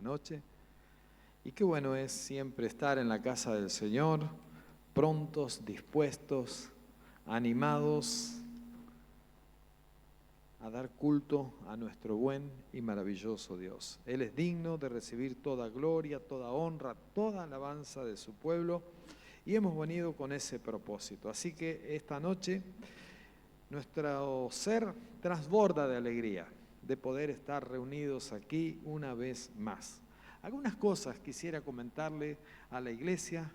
esta noche. Y qué bueno es siempre estar en la casa del Señor, prontos, dispuestos, animados a dar culto a nuestro buen y maravilloso Dios. Él es digno de recibir toda gloria, toda honra, toda alabanza de su pueblo, y hemos venido con ese propósito. Así que esta noche nuestro ser transborda de alegría de poder estar reunidos aquí una vez más. Algunas cosas quisiera comentarle a la iglesia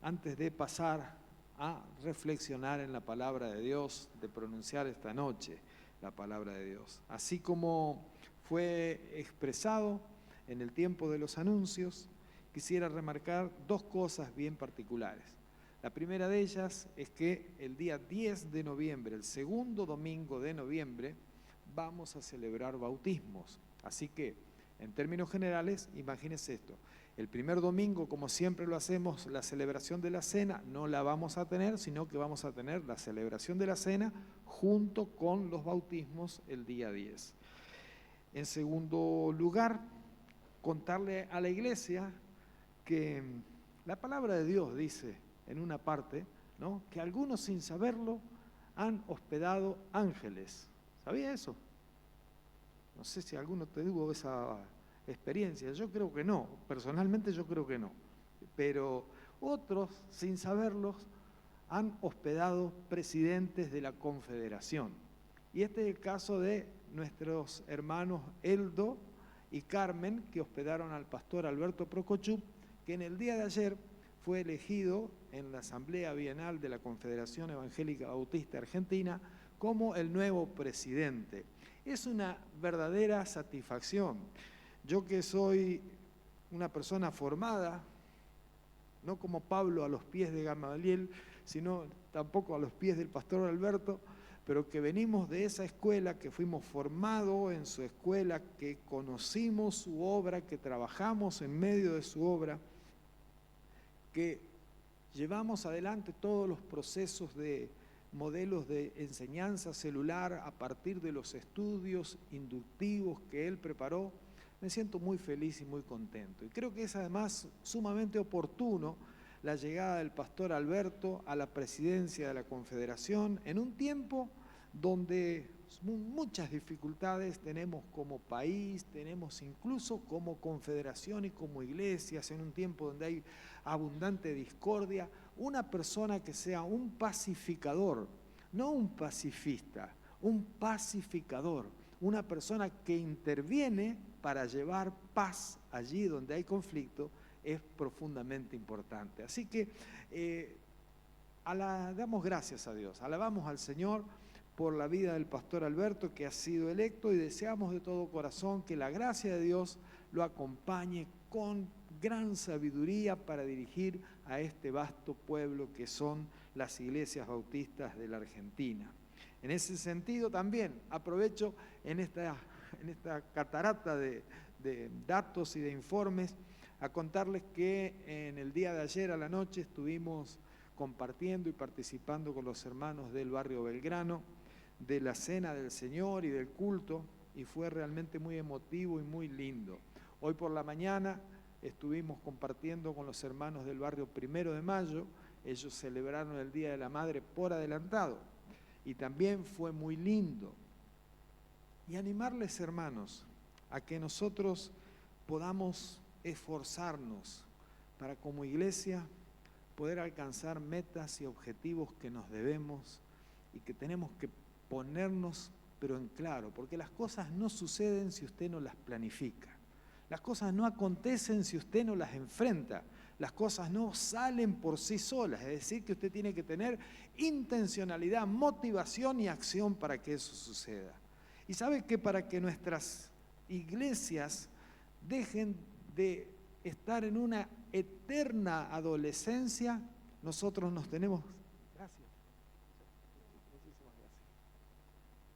antes de pasar a reflexionar en la palabra de Dios, de pronunciar esta noche la palabra de Dios. Así como fue expresado en el tiempo de los anuncios, quisiera remarcar dos cosas bien particulares. La primera de ellas es que el día 10 de noviembre, el segundo domingo de noviembre, vamos a celebrar bautismos. Así que, en términos generales, imagínense esto. El primer domingo, como siempre lo hacemos, la celebración de la cena no la vamos a tener, sino que vamos a tener la celebración de la cena junto con los bautismos el día 10. En segundo lugar, contarle a la iglesia que la palabra de Dios dice en una parte, ¿no?, que algunos sin saberlo han hospedado ángeles. ¿Sabía eso? No sé si alguno tuvo esa experiencia. Yo creo que no, personalmente yo creo que no. Pero otros, sin saberlos, han hospedado presidentes de la Confederación. Y este es el caso de nuestros hermanos Eldo y Carmen, que hospedaron al pastor Alberto Procochup, que en el día de ayer fue elegido en la Asamblea Bienal de la Confederación Evangélica Bautista Argentina como el nuevo presidente. Es una verdadera satisfacción. Yo que soy una persona formada, no como Pablo a los pies de Gamaliel, sino tampoco a los pies del pastor Alberto, pero que venimos de esa escuela, que fuimos formados en su escuela, que conocimos su obra, que trabajamos en medio de su obra, que llevamos adelante todos los procesos de modelos de enseñanza celular a partir de los estudios inductivos que él preparó. Me siento muy feliz y muy contento. Y creo que es además sumamente oportuno la llegada del pastor Alberto a la presidencia de la Confederación en un tiempo donde muchas dificultades tenemos como país, tenemos incluso como confederación y como iglesias, en un tiempo donde hay abundante discordia. Una persona que sea un pacificador, no un pacifista, un pacificador, una persona que interviene para llevar paz allí donde hay conflicto, es profundamente importante. Así que damos gracias a Dios, alabamos al Señor por la vida del pastor Alberto, que ha sido electo, y deseamos de todo corazón que la gracia de Dios lo acompañe con gran sabiduría para dirigir a este vasto pueblo que son las iglesias bautistas de la Argentina. En ese sentido también aprovecho en esta catarata de datos y de informes a contarles que en el día de ayer a la noche estuvimos compartiendo y participando con los hermanos del barrio Belgrano de la cena del Señor y del culto, y fue realmente muy emotivo y muy lindo. Hoy por la mañana estuvimos compartiendo con los hermanos del barrio 1 de Mayo, ellos celebraron el Día de la Madre por adelantado, y también fue muy lindo. Y animarles, hermanos, a que nosotros podamos esforzarnos para como iglesia poder alcanzar metas y objetivos que nos debemos y que tenemos que ponernos pero en claro, porque las cosas no suceden si usted no las planifica. Las cosas no acontecen si usted no las enfrenta. Las cosas no salen por sí solas, es decir, que usted tiene que tener intencionalidad, motivación y acción para que eso suceda. Y sabe que para que nuestras iglesias dejen de estar en una eterna adolescencia, nosotros nos tenemos... Gracias. Muchísimas gracias.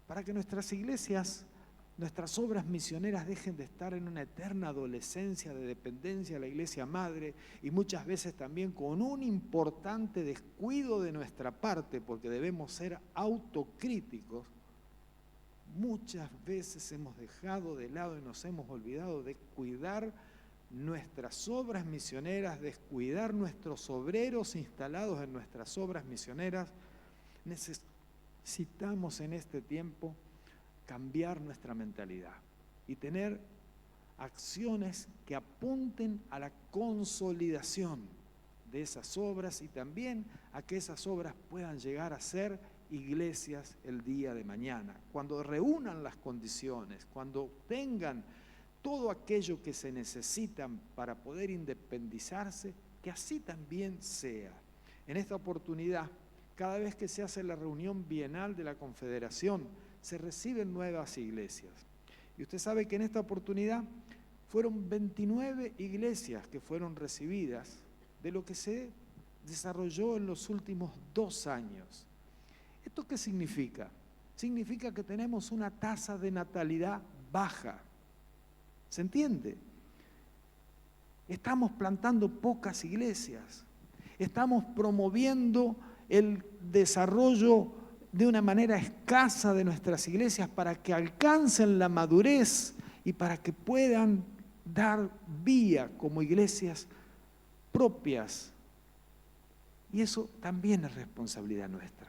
Para que nuestras iglesias, nuestras obras misioneras dejen de estar en una eterna adolescencia de dependencia de la iglesia madre, y muchas veces también con un importante descuido de nuestra parte, porque debemos ser autocríticos. Muchas veces hemos dejado de lado y nos hemos olvidado de cuidar nuestras obras misioneras, descuidar nuestros obreros instalados en nuestras obras misioneras. Necesitamos en este tiempo cambiar nuestra mentalidad y tener acciones que apunten a la consolidación de esas obras y también a que esas obras puedan llegar a ser iglesias el día de mañana, cuando reúnan las condiciones, cuando tengan todo aquello que se necesitan para poder independizarse, que así también sea. En esta oportunidad, cada vez que se hace la reunión bienal de la Confederación, se reciben nuevas iglesias. Y usted sabe que en esta oportunidad fueron 29 iglesias que fueron recibidas de lo que se desarrolló en los últimos 2 años. ¿Esto qué significa? Significa que tenemos una tasa de natalidad baja. ¿Se entiende? Estamos plantando pocas iglesias. Estamos promoviendo el desarrollo de una manera escasa de nuestras iglesias para que alcancen la madurez y para que puedan dar vía como iglesias propias. Y eso también es responsabilidad nuestra.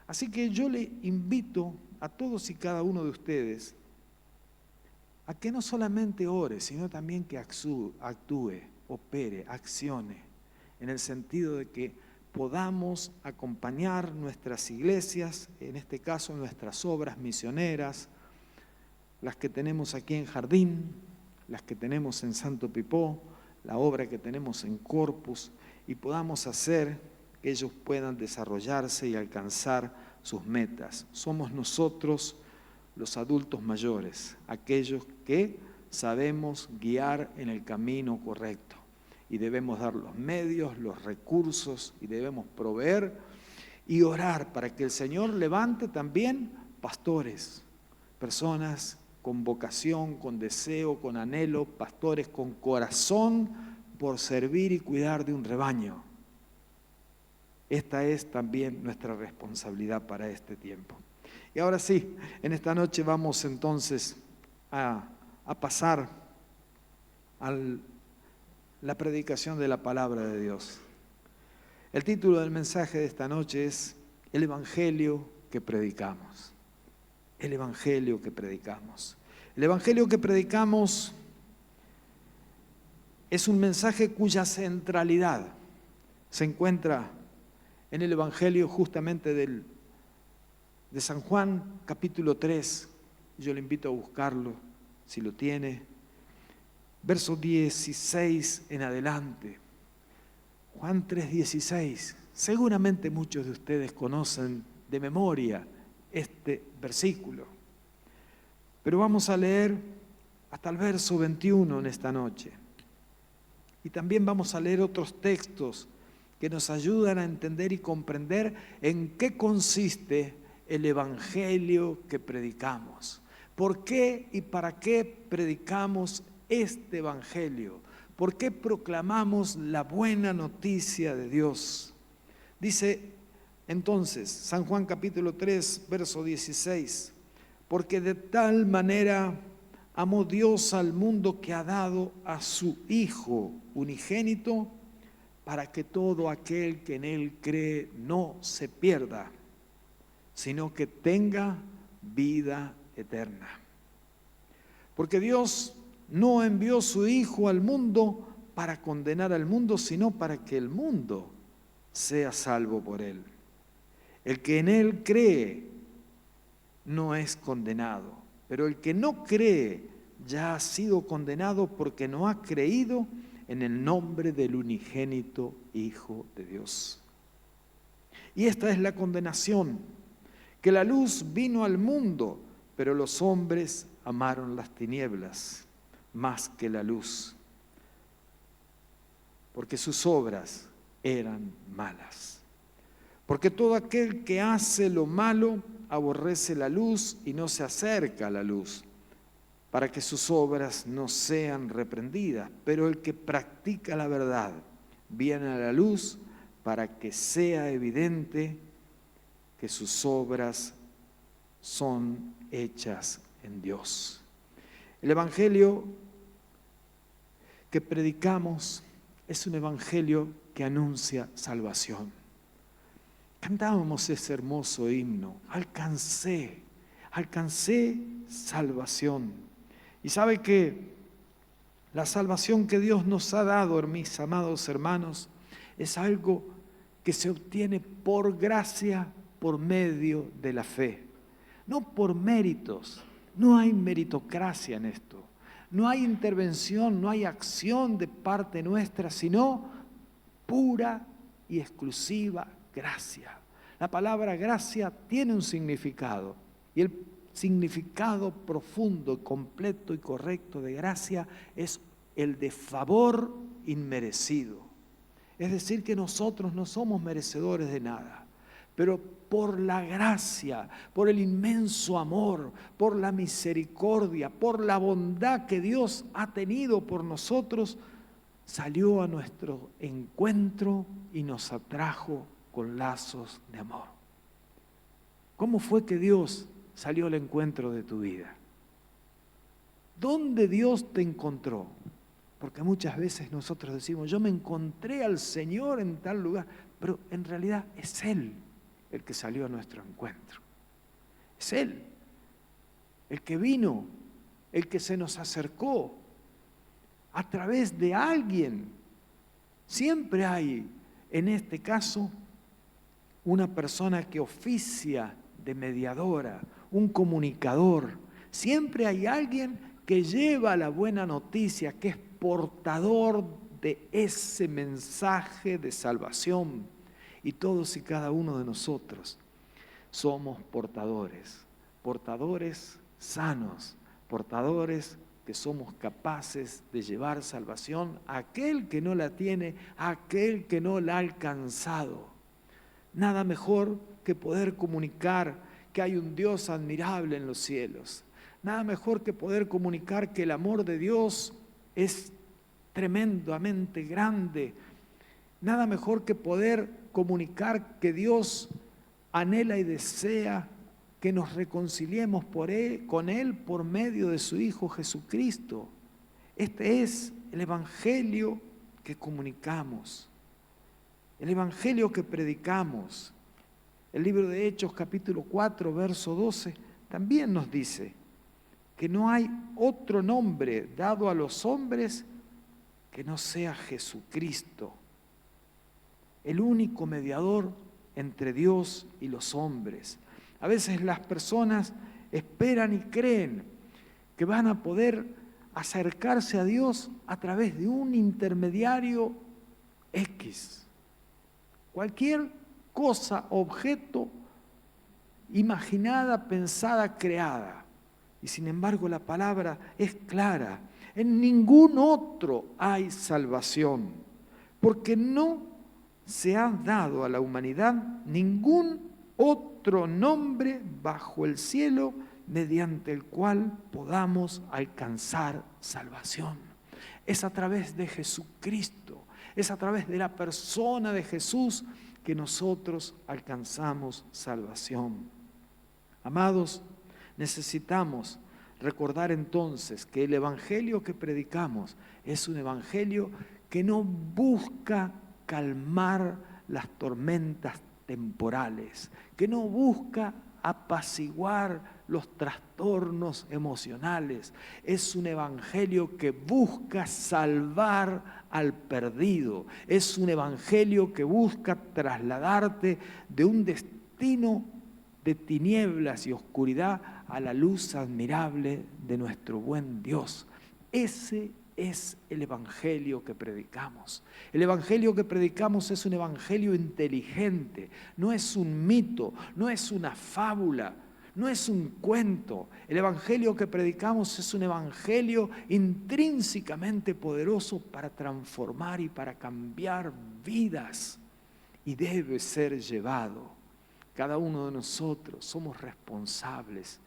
Así que yo le invito a todos y cada uno de ustedes a que no solamente ore, sino también que actúe, opere, accione, en el sentido de que podamos acompañar nuestras iglesias, en este caso nuestras obras misioneras, las que tenemos aquí en Jardín, las que tenemos en Santo Pipó, la obra que tenemos en Corpus, y podamos hacer que ellos puedan desarrollarse y alcanzar sus metas. Somos nosotros los adultos mayores, aquellos que sabemos guiar en el camino correcto y debemos dar los medios, los recursos y debemos proveer y orar para que el Señor levante también pastores, personas con vocación, con deseo, con anhelo, pastores con corazón por servir y cuidar de un rebaño. Esta es también nuestra responsabilidad para este tiempo. Y ahora sí, en esta noche vamos entonces a pasar a la predicación de la palabra de Dios. El título del mensaje de esta noche es El Evangelio que predicamos. El Evangelio que predicamos. El Evangelio que predicamos es un mensaje cuya centralidad se encuentra en el Evangelio justamente de San Juan, capítulo 3. Yo le invito a buscarlo, si lo tiene. Verso 16 en adelante. Juan 3:16. Seguramente muchos de ustedes conocen de memoria este versículo. Pero vamos a leer hasta el verso 21 en esta noche. Y también vamos a leer otros textos que nos ayudan a entender y comprender en qué consiste el Evangelio que predicamos. ¿Por qué y para qué predicamos este Evangelio? ¿Por qué proclamamos la buena noticia de Dios? Dice entonces San Juan capítulo 3, verso 16, porque de tal manera amó Dios al mundo que ha dado a su Hijo unigénito, para que todo aquel que en Él cree no se pierda, sino que tenga vida eterna. Porque Dios no envió su Hijo al mundo para condenar al mundo, sino para que el mundo sea salvo por Él. El que en Él cree no es condenado, pero el que no cree ya ha sido condenado porque no ha creído en el nombre del unigénito Hijo de Dios. Y esta es la condenación, que la luz vino al mundo, pero los hombres amaron las tinieblas más que la luz, porque sus obras eran malas. Porque todo aquel que hace lo malo aborrece la luz y no se acerca a la luz, para que sus obras no sean reprendidas. Pero el que practica la verdad viene a la luz para que sea evidente que sus obras son hechas en Dios. El Evangelio que predicamos es un evangelio que anuncia salvación. Cantábamos ese hermoso himno, alcancé salvación. Y sabe que la salvación que Dios nos ha dado, mis amados hermanos, es algo que se obtiene por gracia, por medio de la fe. No por méritos, no hay meritocracia en esto. No hay intervención, no hay acción de parte nuestra, sino pura y exclusiva gracia. La palabra gracia tiene un significado, y el significado profundo, completo y correcto de gracia es el de favor inmerecido. Es decir, que nosotros no somos merecedores de nada, pero por la gracia, por el inmenso amor, por la misericordia, por la bondad que Dios ha tenido por nosotros, salió a nuestro encuentro y nos atrajo con lazos de amor. ¿Cómo fue que Dios salió al encuentro de tu vida? ¿Dónde Dios te encontró? Porque muchas veces nosotros decimos, yo me encontré al Señor en tal lugar, pero en realidad es Él el que salió a nuestro encuentro. Es Él, el que vino, el que se nos acercó a través de alguien. Siempre hay, en este caso, una persona que oficia de mediadora, un comunicador. Siempre hay alguien que lleva la buena noticia, que es portador de ese mensaje de salvación. Y todos y cada uno de nosotros somos portadores sanos, portadores que somos capaces de llevar salvación a aquel que no la tiene, a aquel que no la ha alcanzado. Nada mejor que poder comunicar que hay un Dios admirable en los cielos. Nada mejor que poder comunicar que el amor de Dios es tremendamente grande. Nada mejor que poder comunicar que Dios anhela y desea que nos reconciliemos con Él por medio de su Hijo Jesucristo. Este es el evangelio que comunicamos, el evangelio que predicamos. El libro de Hechos, capítulo 4, verso 12, también nos dice que no hay otro nombre dado a los hombres que no sea Jesucristo, el único mediador entre Dios y los hombres. A veces las personas esperan y creen que van a poder acercarse a Dios a través de un intermediario X. Cualquier cosa, objeto, imaginada, pensada, creada. Y sin embargo la palabra es clara. En ningún otro hay salvación, porque no se ha dado a la humanidad ningún otro nombre bajo el cielo mediante el cual podamos alcanzar salvación. Es a través de Jesucristo, es a través de la persona de Jesús que nosotros alcanzamos salvación. Amados, necesitamos recordar entonces que el evangelio que predicamos es un evangelio que no busca calmar las tormentas temporales, que no busca apaciguar los trastornos emocionales. Es un evangelio que busca salvar al perdido. Es un evangelio que busca trasladarte de un destino de tinieblas y oscuridad a la luz admirable de nuestro buen Dios. Ese es el evangelio que predicamos. El evangelio que predicamos es un evangelio inteligente, no es un mito, no es una fábula, no es un cuento. El evangelio que predicamos es un evangelio intrínsecamente poderoso para transformar y para cambiar vidas, y debe ser llevado. Cada uno de nosotros somos responsables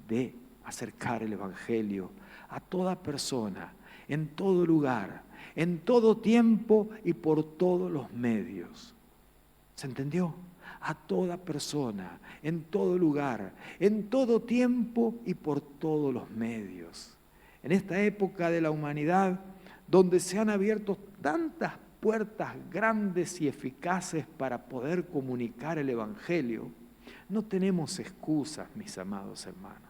de acercar el evangelio a toda persona, en todo lugar, en todo tiempo y por todos los medios. ¿Se entendió? A toda persona, en todo lugar, en todo tiempo y por todos los medios. En esta época de la humanidad, donde se han abierto tantas puertas grandes y eficaces para poder comunicar el Evangelio, no tenemos excusas, mis amados hermanos.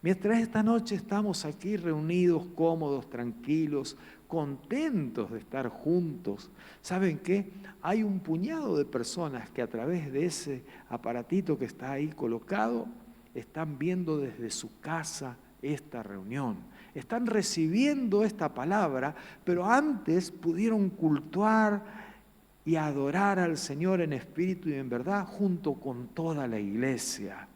Mientras esta noche estamos aquí reunidos, cómodos, tranquilos, contentos de estar juntos, ¿saben qué? Hay un puñado de personas que a través de ese aparatito que está ahí colocado, están viendo desde su casa esta reunión. Están recibiendo esta palabra, pero antes pudieron cultuar y adorar al Señor en espíritu y en verdad junto con toda la iglesia.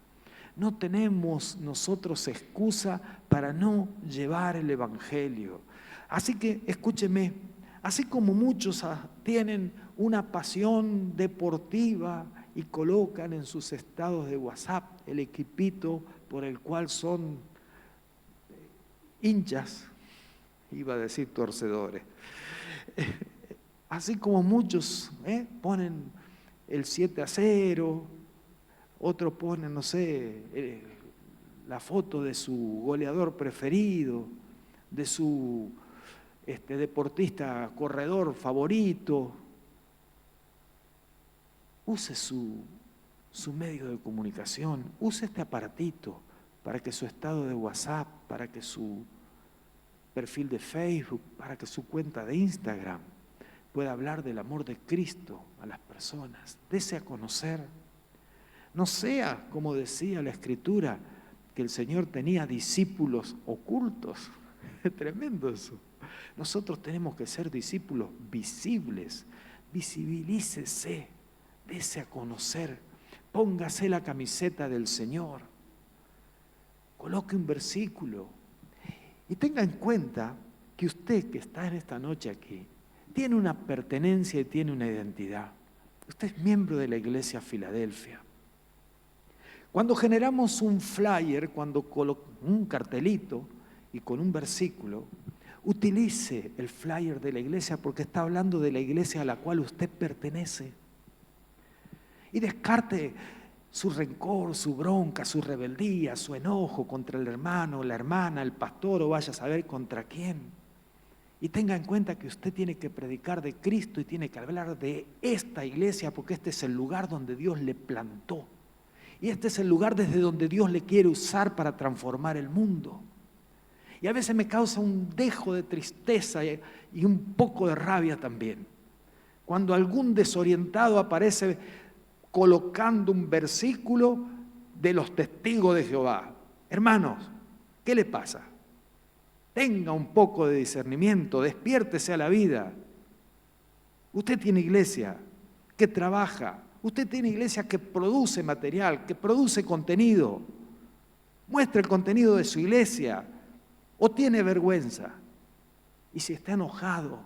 No tenemos nosotros excusa para no llevar el Evangelio. Así que escúcheme, así como muchos tienen una pasión deportiva y colocan en sus estados de WhatsApp el equipito por el cual son hinchas, iba a decir torcedores, así como muchos ponen el 7-0, otros ponen, no sé, la foto de su goleador preferido, de su deportista corredor favorito. Use su medio de comunicación, use este aparatito para que su estado de WhatsApp, para que su perfil de Facebook, para que su cuenta de Instagram pueda hablar del amor de Cristo a las personas. Dese a conocer. No sea, como decía la Escritura, que el Señor tenía discípulos ocultos. Es tremendo eso. Nosotros tenemos que ser discípulos visibles. Visibilícese, dese a conocer. Póngase la camiseta del Señor. Coloque un versículo. Y tenga en cuenta que usted que está en esta noche aquí, tiene una pertenencia y tiene una identidad. Usted es miembro de la Iglesia Filadelfia. Cuando generamos un flyer, un cartelito y con un versículo, utilice el flyer de la iglesia porque está hablando de la iglesia a la cual usted pertenece. Y descarte su rencor, su bronca, su rebeldía, su enojo contra el hermano, la hermana, el pastor o vaya a saber contra quién. Y tenga en cuenta que usted tiene que predicar de Cristo y tiene que hablar de esta iglesia porque este es el lugar donde Dios le plantó. Y este es el lugar desde donde Dios le quiere usar para transformar el mundo. Y a veces me causa un dejo de tristeza y un poco de rabia también. Cuando algún desorientado aparece colocando un versículo de los testigos de Jehová. Hermanos, ¿qué le pasa? Tenga un poco de discernimiento, despiértese a la vida. Usted tiene iglesia que trabaja. Usted tiene iglesia que produce material, que produce contenido. Muestre el contenido de su iglesia o tiene vergüenza. Y si está enojado,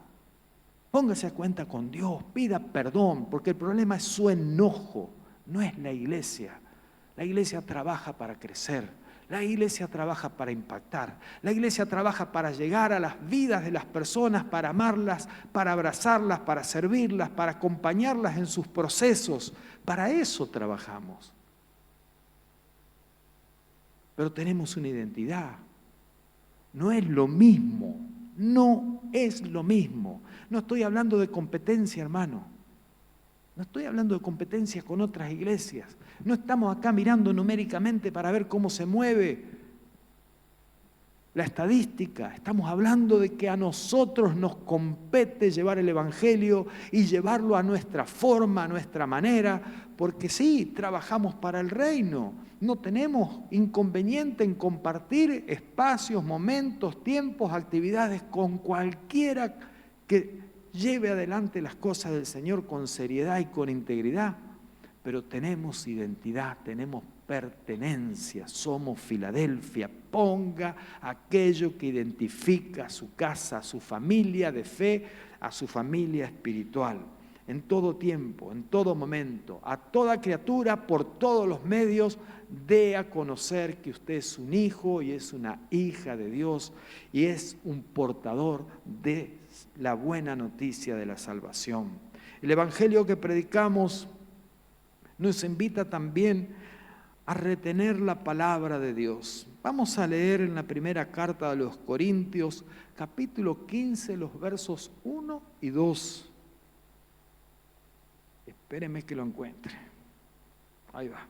póngase a cuenta con Dios, pida perdón, porque el problema es su enojo, no es la iglesia. La iglesia trabaja para crecer, la iglesia trabaja para impactar, la iglesia trabaja para llegar a las vidas de las personas, para amarlas, para abrazarlas, para servirlas, para acompañarlas en sus procesos. Para eso trabajamos. Pero tenemos una identidad. No es lo mismo, no es lo mismo. No estoy hablando de competencia, hermano. No estoy hablando de competencia con otras iglesias. No estamos acá mirando numéricamente para ver cómo se mueve la estadística. Estamos hablando de que a nosotros nos compete llevar el Evangelio y llevarlo a nuestra forma, a nuestra manera, porque sí, trabajamos para el reino. No tenemos inconveniente en compartir espacios, momentos, tiempos, actividades con cualquiera que lleve adelante las cosas del Señor con seriedad y con integridad, pero tenemos identidad, tenemos pertenencia, somos Filadelfia. Ponga aquello que identifica a su casa, a su familia de fe, a su familia espiritual, en todo tiempo, en todo momento, a toda criatura, por todos los medios, dé a conocer que usted es un hijo y es una hija de Dios y es un portador de la buena noticia de la salvación. El evangelio que predicamos nos invita también a retener la palabra de Dios. Vamos a leer en la primera carta de los Corintios, capítulo 15, los versos 1 y 2. Espéreme que lo encuentre. Ahí va.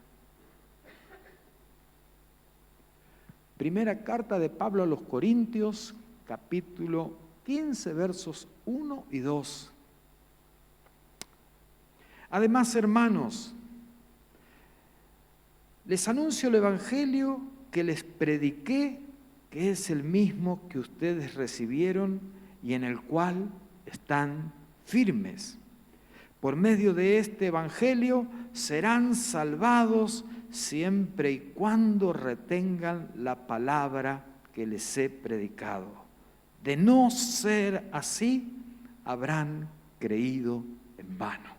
Primera carta de Pablo a los Corintios, capítulo 15, versos 1 y 2. Además, hermanos, les anuncio el Evangelio que les prediqué, que es el mismo que ustedes recibieron y en el cual están firmes. Por medio de este Evangelio serán salvados siempre y cuando retengan la palabra que les he predicado. De no ser así, habrán creído en vano.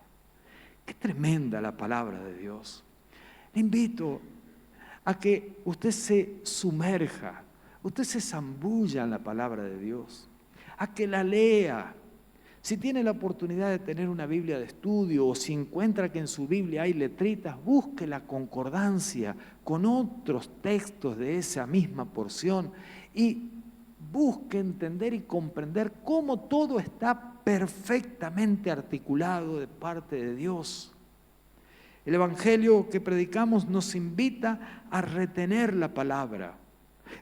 Qué tremenda la palabra de Dios. Le invito a que usted se sumerja, usted se zambulla en la palabra de Dios, a que la lea. Si tiene la oportunidad de tener una Biblia de estudio o si encuentra que en su Biblia hay letritas, busque la concordancia con otros textos de esa misma porción y busque entender y comprender cómo todo está perfectamente articulado de parte de Dios. El Evangelio que predicamos nos invita a retener la palabra.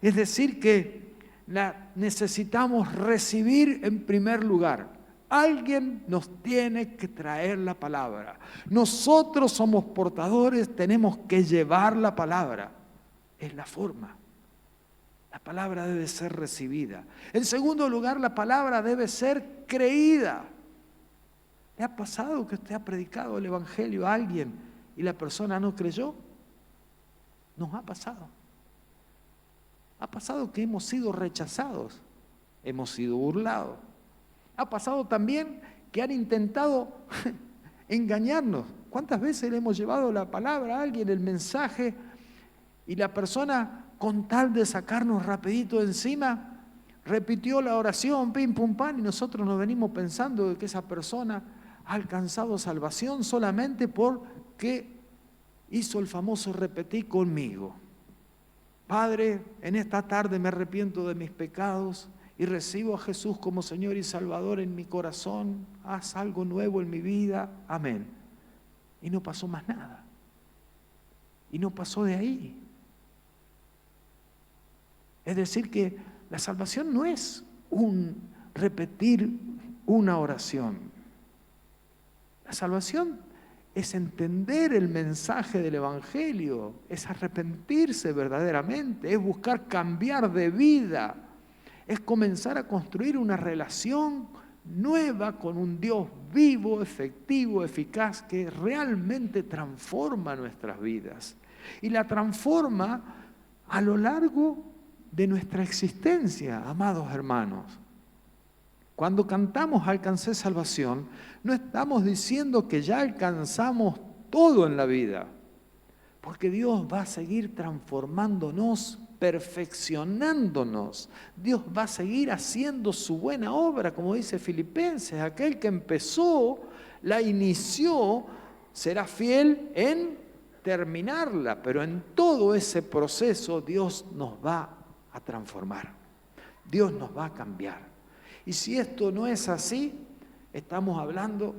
Es decir, que la necesitamos recibir en primer lugar. Alguien nos tiene que traer la palabra. Nosotros somos portadores, tenemos que llevar la palabra. Es la forma. La palabra debe ser recibida. En segundo lugar, la palabra debe ser creída. ¿Le ha pasado que usted ha predicado el Evangelio a alguien y la persona no creyó? Nos ha pasado. Ha pasado que hemos sido rechazados, hemos sido burlados. Ha pasado también que han intentado engañarnos. ¿Cuántas veces le hemos llevado la palabra a alguien, el mensaje, y la persona, con tal de sacarnos rapidito de encima, repitió la oración, pim, pum, pam, y nosotros nos venimos pensando de que esa persona ha alcanzado salvación solamente porque hizo el famoso repetí conmigo. Padre, en esta tarde me arrepiento de mis pecados y recibo a Jesús como Señor y Salvador en mi corazón. Haz algo nuevo en mi vida. Amén. Y no pasó más nada. Y no pasó de ahí. Es decir que la salvación no es repetir una oración. La salvación es entender el mensaje del Evangelio, es arrepentirse verdaderamente, es buscar cambiar de vida, es comenzar a construir una relación nueva con un Dios vivo, efectivo, eficaz, que realmente transforma nuestras vidas. Y la transforma a lo largo de nuestra existencia, amados hermanos. Cuando cantamos alcancé salvación, no estamos diciendo que ya alcanzamos todo en la vida, porque Dios va a seguir transformándonos, perfeccionándonos. Dios va a seguir haciendo su buena obra, como dice Filipenses, aquel que empezó, la inició, será fiel en terminarla, pero en todo ese proceso Dios nos va a transformar, Dios nos va a cambiar. Y si esto no es así, estamos hablando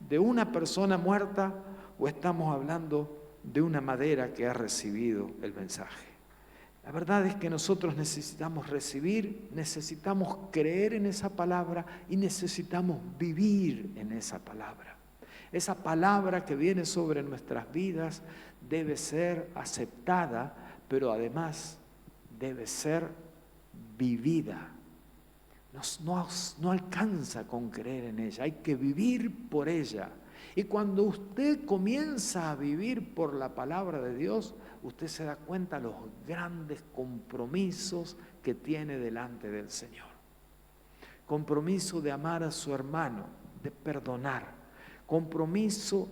de una persona muerta o estamos hablando de una madera que ha recibido el mensaje. La verdad es que nosotros necesitamos recibir, necesitamos creer en esa palabra y necesitamos vivir en esa palabra. Esa palabra que viene sobre nuestras vidas debe ser aceptada, pero además debe ser vivida. No alcanza con creer en ella, hay que vivir por ella. Y cuando usted comienza a vivir por la palabra de Dios, usted se da cuenta de los grandes compromisos que tiene delante del Señor. Compromiso de amar a su hermano, de perdonar, compromiso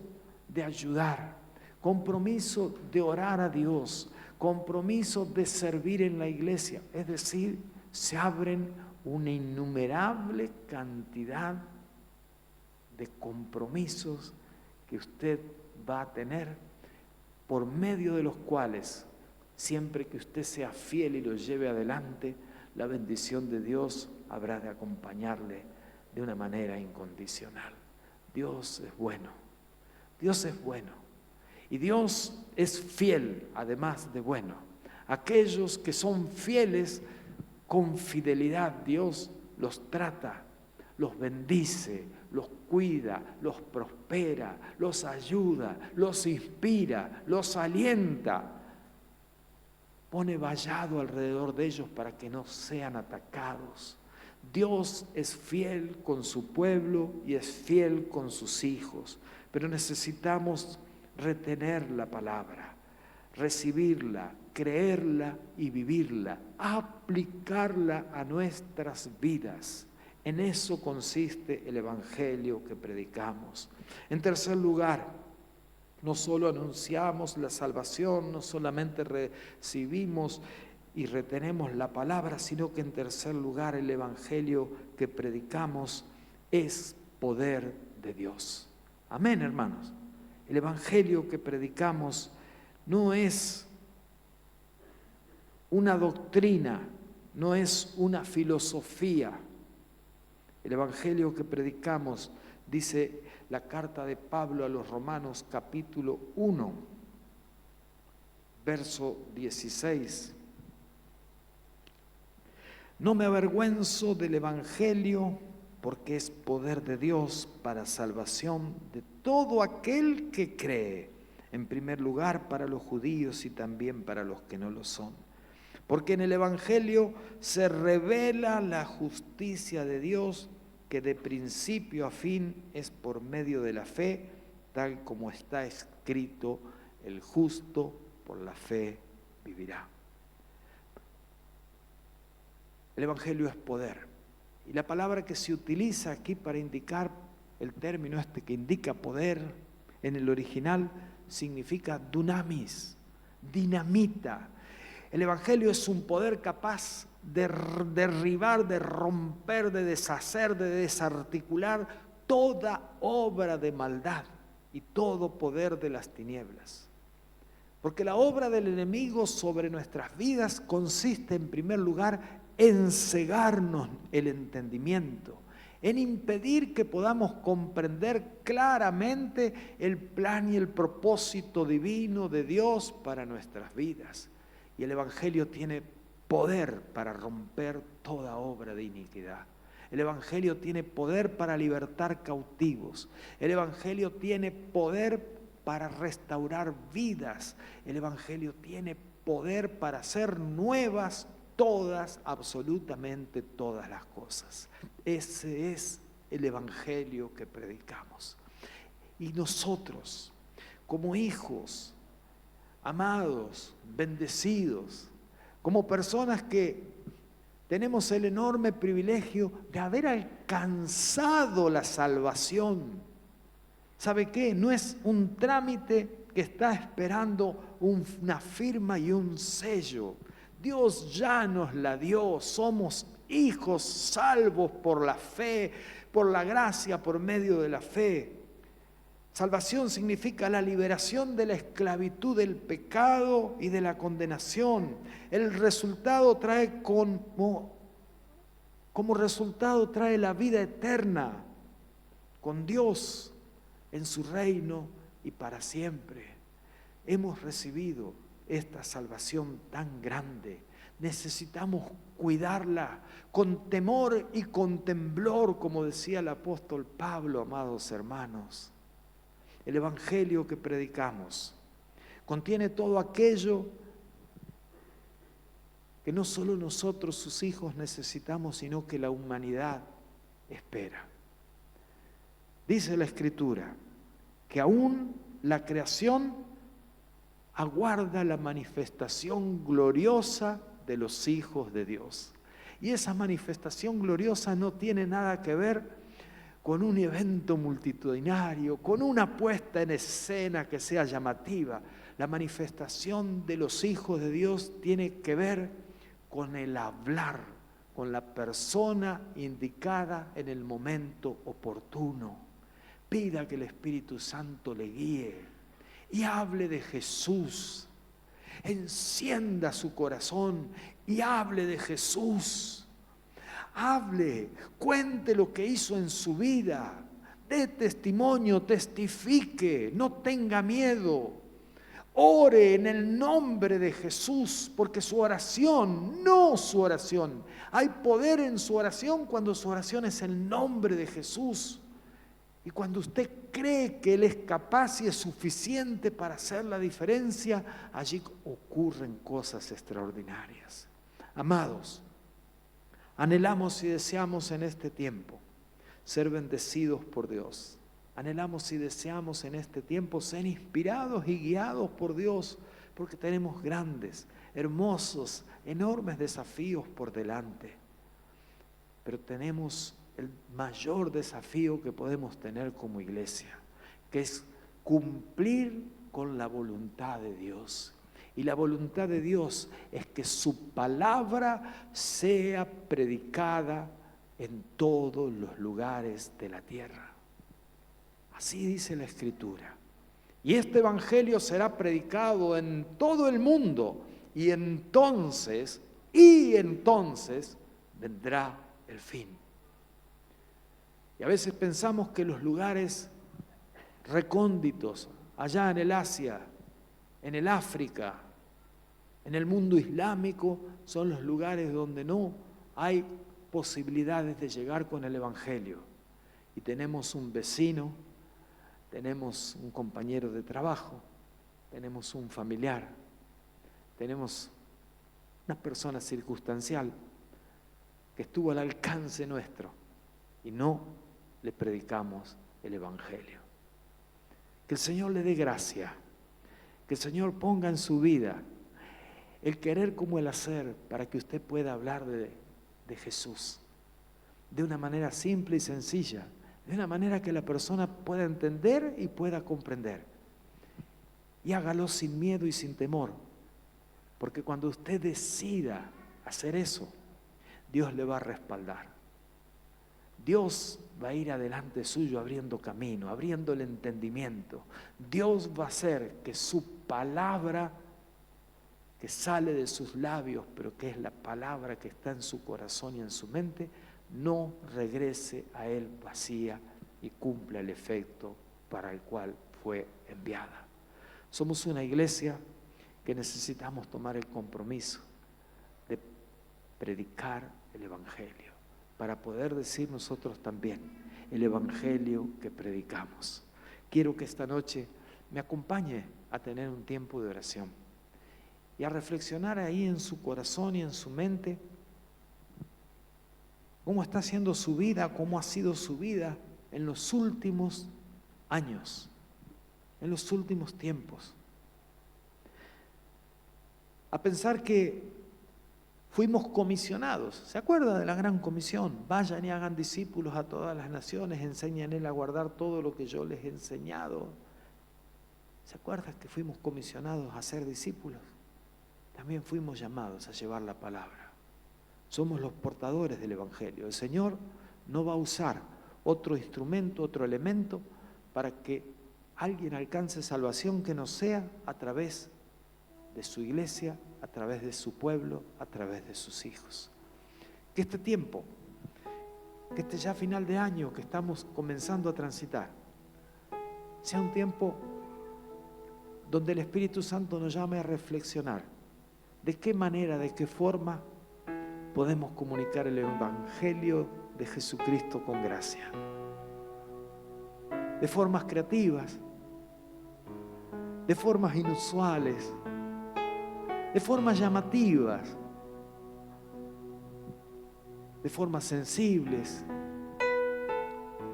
de ayudar, compromiso de orar a Dios, compromiso de servir en la iglesia. Es decir, se abren una innumerable cantidad de compromisos que usted va a tener, por medio de los cuales, Siempre que usted sea fiel y lo lleve adelante, la bendición de Dios habrá de acompañarle de una manera incondicional. Dios es bueno. Dios es bueno. Y Dios es fiel, además de bueno. Aquellos que son fieles, con fidelidad, Dios los trata, los bendice, los cuida, los prospera, los ayuda, los inspira, los alienta. Pone vallado alrededor de ellos para que no sean atacados. Dios es fiel con su pueblo y es fiel con sus hijos, pero necesitamos retener la palabra, recibirla, creerla y vivirla, aplicarla a nuestras vidas. En eso consiste el evangelio que predicamos. En tercer lugar, no solo anunciamos la salvación, no solamente recibimos y retenemos la palabra, sino que en tercer lugar el evangelio que predicamos es poder de Dios. Amén, hermanos. El evangelio que predicamos no es una doctrina, no es una filosofía. El evangelio que predicamos, dice la carta de Pablo a los Romanos, capítulo 1, verso 16. No me avergüenzo del evangelio, porque es poder de Dios para salvación de todo aquel que cree, en primer lugar para los judíos y también para los que no lo son. Porque en el evangelio se revela la justicia de Dios, que de principio a fin es por medio de la fe, tal como está escrito: el justo por la fe vivirá. El evangelio es poder. Y la palabra que se utiliza aquí para indicar el término que indica poder en el original significa dunamis, dinamita. El evangelio es un poder capaz de derribar, de romper, de deshacer, de desarticular toda obra de maldad y todo poder de las tinieblas. Porque la obra del enemigo sobre nuestras vidas consiste en primer lugar en cegarnos el entendimiento, en impedir que podamos comprender claramente el plan y el propósito divino de Dios para nuestras vidas. Y el evangelio tiene poder para romper toda obra de iniquidad. El evangelio tiene poder para libertar cautivos. El evangelio tiene poder para restaurar vidas. El evangelio tiene poder para hacer nuevas todas, absolutamente todas las cosas. Ese es el evangelio que predicamos. Y nosotros, como hijos amados, bendecidos, como personas que tenemos el enorme privilegio de haber alcanzado la salvación. ¿Sabe qué? No es un trámite que está esperando una firma y un sello. Dios ya nos la dio, somos hijos salvos por la fe, por la gracia, por medio de la fe. Salvación significa la liberación de la esclavitud del pecado y de la condenación. El resultado trae como resultado trae la vida eterna con Dios en su reino y para siempre. Hemos recibido esta salvación tan grande. Necesitamos cuidarla con temor y con temblor, como decía el apóstol Pablo, amados hermanos. El evangelio que predicamos contiene todo aquello que no solo nosotros, sus hijos, necesitamos, sino que la humanidad espera. Dice la Escritura que aún la creación aguarda la manifestación gloriosa de los hijos de Dios. Y esa manifestación gloriosa no tiene nada que ver con un evento multitudinario, con una puesta en escena que sea llamativa. La manifestación de los hijos de Dios tiene que ver con el hablar, con la persona indicada en el momento oportuno. Pida que el Espíritu Santo le guíe y hable de Jesús. Encienda su corazón y hable de Jesús. Hable, cuente lo que hizo en su vida. Dé testimonio, testifique, no tenga miedo. Ore en el nombre de Jesús, porque su oración, no su oración. Hay poder en su oración cuando su oración es el nombre de Jesús. Y cuando usted cree que Él es capaz y es suficiente para hacer la diferencia, allí ocurren cosas extraordinarias. Amados, anhelamos y deseamos en este tiempo ser bendecidos por Dios. Anhelamos y deseamos en este tiempo ser inspirados y guiados por Dios, porque tenemos grandes, hermosos, enormes desafíos por delante. Pero tenemos el mayor desafío que podemos tener como iglesia, que es cumplir con la voluntad de Dios. Y la voluntad de Dios es que su palabra sea predicada en todos los lugares de la tierra. Así dice la Escritura. Y este evangelio será predicado en todo el mundo, y entonces vendrá el fin. Y a veces pensamos que los lugares recónditos, allá en el Asia, en el África, en el mundo islámico, son los lugares donde no hay posibilidades de llegar con el evangelio. Y tenemos un vecino, tenemos un compañero de trabajo, tenemos un familiar, tenemos una persona circunstancial que estuvo al alcance nuestro y no le predicamos el evangelio. Que el Señor le dé gracia, que el Señor ponga en su vida el querer como el hacer para que usted pueda hablar de Jesús de una manera simple y sencilla, de una manera que la persona pueda entender y pueda comprender. Y hágalo sin miedo y sin temor, porque cuando usted decida hacer eso, Dios le va a respaldar. Dios va a ir adelante suyo abriendo camino, abriendo el entendimiento. Dios va a hacer que su palabra, que sale de sus labios, pero que es la palabra que está en su corazón y en su mente, no regrese a Él vacía y cumpla el efecto para el cual fue enviada. Somos una iglesia que necesitamos tomar el compromiso de predicar el evangelio, para poder decir nosotros también el evangelio que predicamos. Quiero que esta noche me acompañe a tener un tiempo de oración y a reflexionar ahí en su corazón y en su mente cómo está siendo su vida, cómo ha sido su vida en los últimos años, en los últimos tiempos. A pensar que fuimos comisionados. ¿Se acuerda de la gran comisión? Vayan y hagan discípulos a todas las naciones, enséñenles a guardar todo lo que yo les he enseñado. ¿Se acuerda que fuimos comisionados a ser discípulos? También fuimos llamados a llevar la palabra. Somos los portadores del evangelio. El Señor no va a usar otro instrumento, otro elemento para que alguien alcance salvación que no sea a través de su iglesia, a través de su pueblo, a través de sus hijos. Que este tiempo, que este ya final de año que estamos comenzando a transitar, sea un tiempo donde el Espíritu Santo nos llame a reflexionar de qué manera, de qué forma podemos comunicar el evangelio de Jesucristo con gracia. De formas creativas, de formas inusuales, de formas llamativas, de formas sensibles,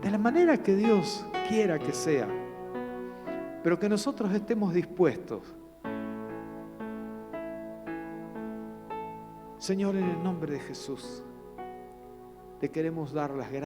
de la manera que Dios quiera que sea, pero que nosotros estemos dispuestos. Señor, en el nombre de Jesús, te queremos dar las gracias.